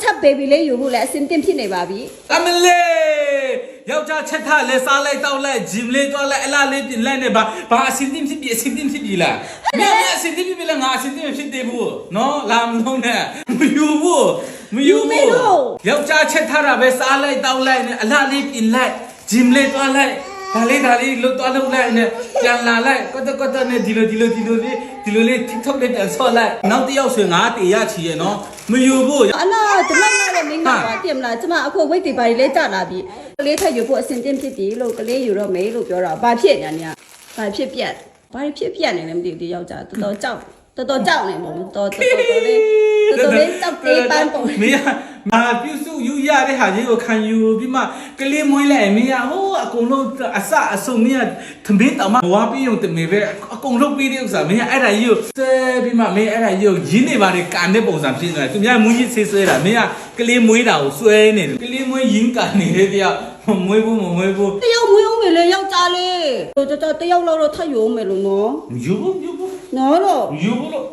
ချက်ဘေဘီလေးယူဖို့လည်းအစင်တင်ဖြစ်နေပါပြီ အမလေးယောက်ျားချက်ထားလဲစားလိုက်တောက်လိုက်ဂျင်လေးသွားလိုက်အလားလေးပြင်လိုက်နေဘာအစင်တင်ဖြစ်ပြီအစင်တင်ဖြစ်ပြီလားမင်းအစင်တင်ဖြစ်ပြီလားငါအစင်တင်ဖြစ်သေးဘူးနော်လာမလုံးနဲ့မယူဘူးယောက်ျားချက်ထားတာပဲစားလိုက်တောက်လိုက်နဲ့အလားလေးပြင်လိုက်ဂျင်လေးသွားလိုက်ဒါလေးလို့သွားလို့လိုက်နဲ့ပြန်လာလိုက်ကွတ်နဲ့ဒီလိုလေး TikTok လေးပြန်ဆော့လိုက်နောက်တစ်ယောက်ဆိုငါတေရချီရဲ့နော်မယူဘူး အလားဒီလောက်နဲ့မင်းကပါတင်မလားကျမအခုဝိတ်တွေပါလေးတက်လာပြီကလေးထက်ယူဖို့အစင်တင်ဖြစ်ပြီလို့ကလေးယူတော့မေးလို့ပြောတာဘာဖြစ်ညာညာဘာဖြစ်ပြက်နေလဲမသိဘူးဒီယောက်ျားတော်တော်ကြောက်နေမို့တော်လေးတောက်သေးပန်းပုံ မင်းမာပြုစုယူရတဲ့ဟာကြီးကိုခံယူပြီးမှကလေးမွေးလိုက်မင်းဟိုအကုန်လုံးအစအစုံမင်းသမင်းတောင်မှဝါပြီးုံတမေပဲအကုန်လုံးပြီးတဲ့ဥစ္စာမင်းအဲ့ဒါကြီးကိုစဲပြီးမှမင်းအဲ့ဒါကြီးကိုရင်းနေပါတယ်ကန်တဲ့ပုံစံဖြစ်နေတယ်သူများမွေးကြီးဆေးဆွဲတာမင်းကကလေးမွေးတာကိုဆွဲနေတယ်ကလေးမွေးရင်းကန်နေတဲ့တရားမွေးဘူးတယောက်မွေးအောင်လေယောက်ျားလေးတယောက်လောက်တော့ထပ်ယူအောင်မယ်လို့နော် ယူဘူး နော်တော့ ယူဘူးလို့